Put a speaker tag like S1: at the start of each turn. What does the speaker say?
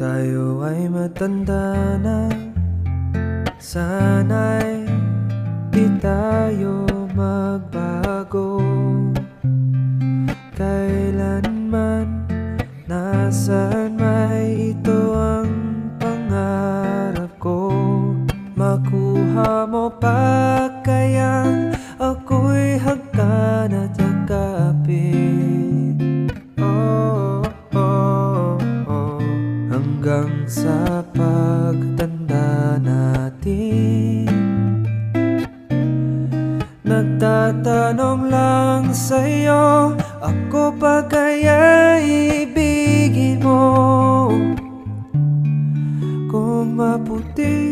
S1: tayo ay matanda na, sana'y di tayo magbago. Kailanman, nasaan may ito ang pangarap ko. Makuha mo pa kayang ako'y hagkan at yakapin. Oh, oh, oh. Hanggang sa pagtanda natin, nagtatanong lang sa'yo, ako pa kaya ibigin mo? Kung maputi